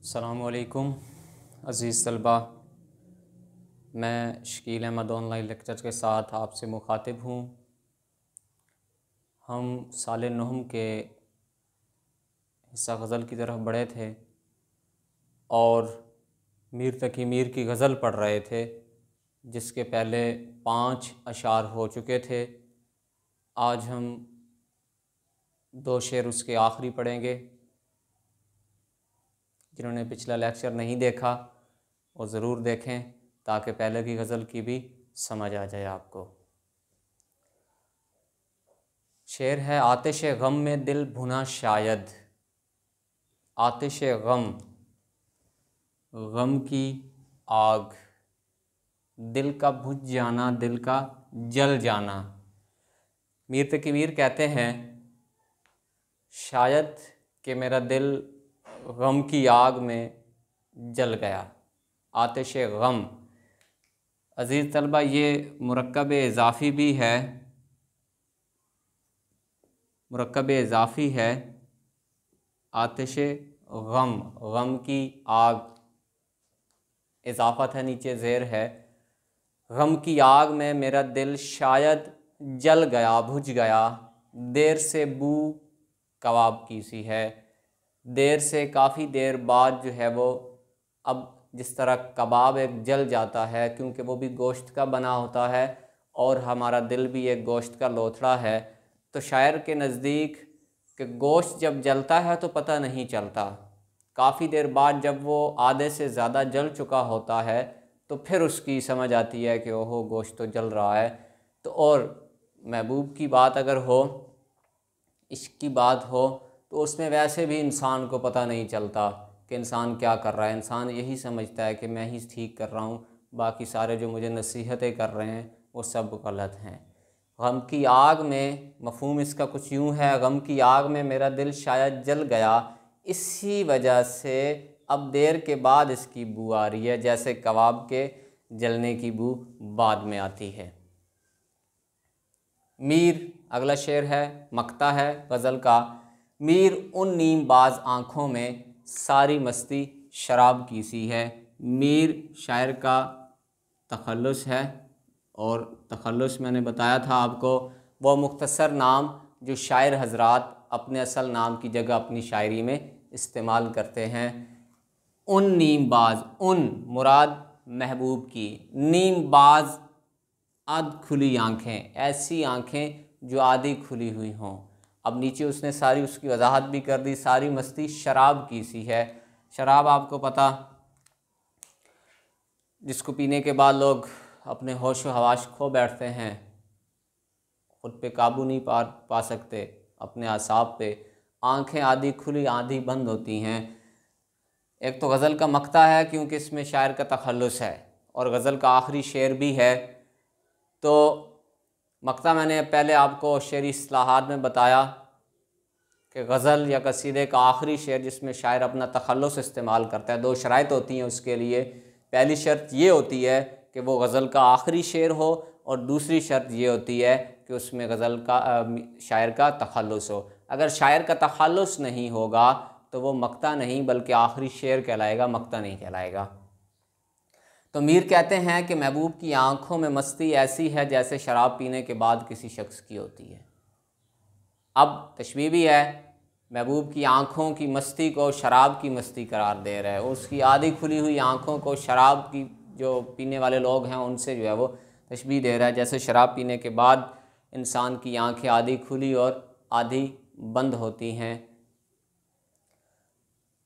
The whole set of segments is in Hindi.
अस्सलामुअलैकुम अज़ीज़ तलबा, मैं शकील अहमद ऑनलाइन लेक्चर के साथ आपसे मुखातिब हूँ। हम साल नहम के हिस्सा गज़ल की तरफ बढ़े थे और मीर तकी मीर की गज़ल पढ़ रहे थे, जिसके पहले 5 अशार हो चुके थे। आज हम 2 शेर उसके आखिरी पढ़ेंगे। जिन्होंने पिछला लेक्चर नहीं देखा वो ज़रूर देखें ताकि पहले की गज़ल की भी समझ आ जाए आपको। शेर है, आतिश गम में दिल भुना शायद। आतिश गम, गम की आग, दिल का बुझ जाना, दिल का जल जाना। मीर तकी मीर कहते हैं, शायद कि मेरा दिल गम की आग में जल गया। आतिश गम, अज़ीज़ तलबा, ये मुरक्कब इज़ाफ़ी भी है, मुरक्कब इज़ाफ़ी है। आतिश गम, गम की आग, इज़ाफ़त है, नीचे ज़ेर है। गम की आग में मेरा दिल शायद जल गया, बुझ गया। देर से बू कबाब की सी है। देर से, काफ़ी देर बाद जो है वो, अब जिस तरह कबाब एक जल जाता है, क्योंकि वो भी गोश्त का बना होता है और हमारा दिल भी एक गोश्त का लोथड़ा है, तो शायर के नज़दीक कि गोश्त जब जलता है तो पता नहीं चलता। काफ़ी देर बाद जब वो आधे से ज़्यादा जल चुका होता है तो फिर उसकी समझ आती है कि ओहो, गोश्त तो जल रहा है। तो और महबूब की बात अगर हो, इश्क की बात हो, तो उसमें वैसे भी इंसान को पता नहीं चलता कि इंसान क्या कर रहा है। इंसान यही समझता है कि मैं ही ठीक कर रहा हूँ, बाकी सारे जो मुझे नसीहतें कर रहे हैं वो सब गलत हैं। गम की आग में, मफ़हूम इसका कुछ यूँ है, गम की आग में मेरा दिल शायद जल गया, इसी वजह से अब देर के बाद इसकी बू आ रही है, जैसे कबाब के जलने की बू बाद में आती है। मीर, अगला शेर है, मक्ता है गज़ल का। मीर उन नीमबाज आँखों में सारी मस्ती शराब की सी है। मीर शायर का तखल्लुस है, और तखल्लुस मैंने बताया था आपको, वो मुख्तसर नाम जो शायर हज़रात अपने असल नाम की जगह अपनी शायरी में इस्तेमाल करते हैं। उन नीमबाज, उन मुराद महबूब की, नीमबाज आध खुली आँखें, ऐसी आँखें जो आधी खुली हुई हों। अब नीचे उसने सारी उसकी वजाहत भी कर दी, सारी मस्ती शराब की सी है। शराब आपको पता, जिसको पीने के बाद लोग अपने होश व हवास खो बैठते हैं, खुद पे काबू नहीं पा सकते, अपने आसाब पे। आँखें आधी खुली आधी बंद होती हैं। एक तो गज़ल का मक्ता है क्योंकि इसमें शायर का तखल्लुस है, और गज़ल का आखिरी शेर भी है। तो मक्ता मैंने पहले आपको शेरी इस्लाहात में बताया कि गज़ल या कसीदे का आखिरी शेर जिसमें शायर अपना तखल्लुस इस्तेमाल करता है, 2 शराइत होती हैं उसके लिए। पहली शर्त ये होती है कि वो गज़ल का आखिरी शेर हो, और दूसरी शर्त ये होती है कि उसमें गज़ल का शायर का तखल्लुस हो। अगर शायर का तखल्लुस नहीं होगा तो वो मक्ता नहीं बल्कि आखिरी शेर कहलाएगा, मक्ता नहीं कहलाएगा। तो मीर कहते हैं कि महबूब की आंखों में मस्ती ऐसी है जैसे शराब पीने के बाद किसी शख्स की होती है। अब तशबीह भी है, महबूब की आंखों की मस्ती को शराब की मस्ती करार दे रहा है। उसकी आधी खुली हुई आंखों को शराब की, जो पीने वाले लोग हैं उनसे जो है वो तशबीह दे रहा है, जैसे शराब पीने के बाद इंसान की आंखें आधी खुली और आधी बंद होती हैं।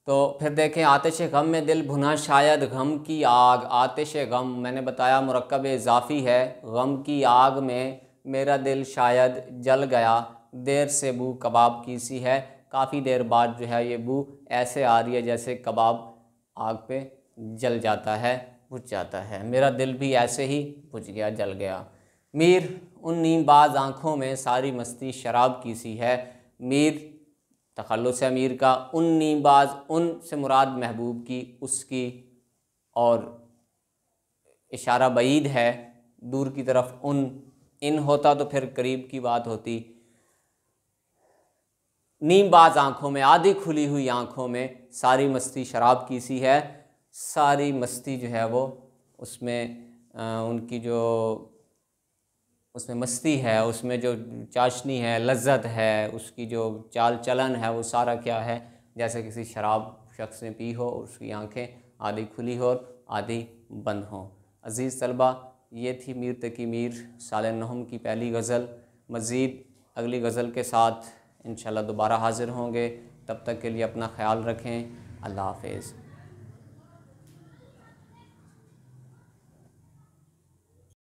तो फिर देखें, आतिश गम में दिल भुना शायद, गम की आग। आतिश गम मैंने बताया मुरक्कब इज़ाफ़ी है। गम की आग में मेरा दिल शायद जल गया, देर से बू कबाब की सी है। काफ़ी देर बाद जो है ये बू ऐसे आ रही है जैसे कबाब आग पे जल जाता है, बुझ जाता है। मेरा दिल भी ऐसे ही बुझ गया, जल गया। मीर उन नीमबाज आँखों में सारी मस्ती शराब की सी है। मीर तखल्लुस है मीर का। उन नीमबाज, उन से मुराद महबूब की, उसकी, और इशारा बईद है दूर की तरफ। उन, इन होता तो फिर करीब की बात होती। नीमबाज आँखों में, आधी खुली हुई आँखों में सारी मस्ती शराब की सी है। सारी मस्ती जो है वो उसमें उनकी जो उसमें मस्ती है, उसमें जो चाशनी है, लज्जत है, उसकी जो चाल चलन है, वो सारा क्या है, जैसे किसी शराब शख्स ने पी हो और उसकी आंखें आधी खुली हो और आधी बंद हों। अज़ीज़ तलबा, ये थी मीर तकी मीर साल नहम की पहली गज़ल। मज़ीद अगली गज़ल के साथ इंशाल्लाह दोबारा हाज़िर होंगे। तब तक के लिए अपना ख्याल रखें। अल्लाह हाफ़िज़।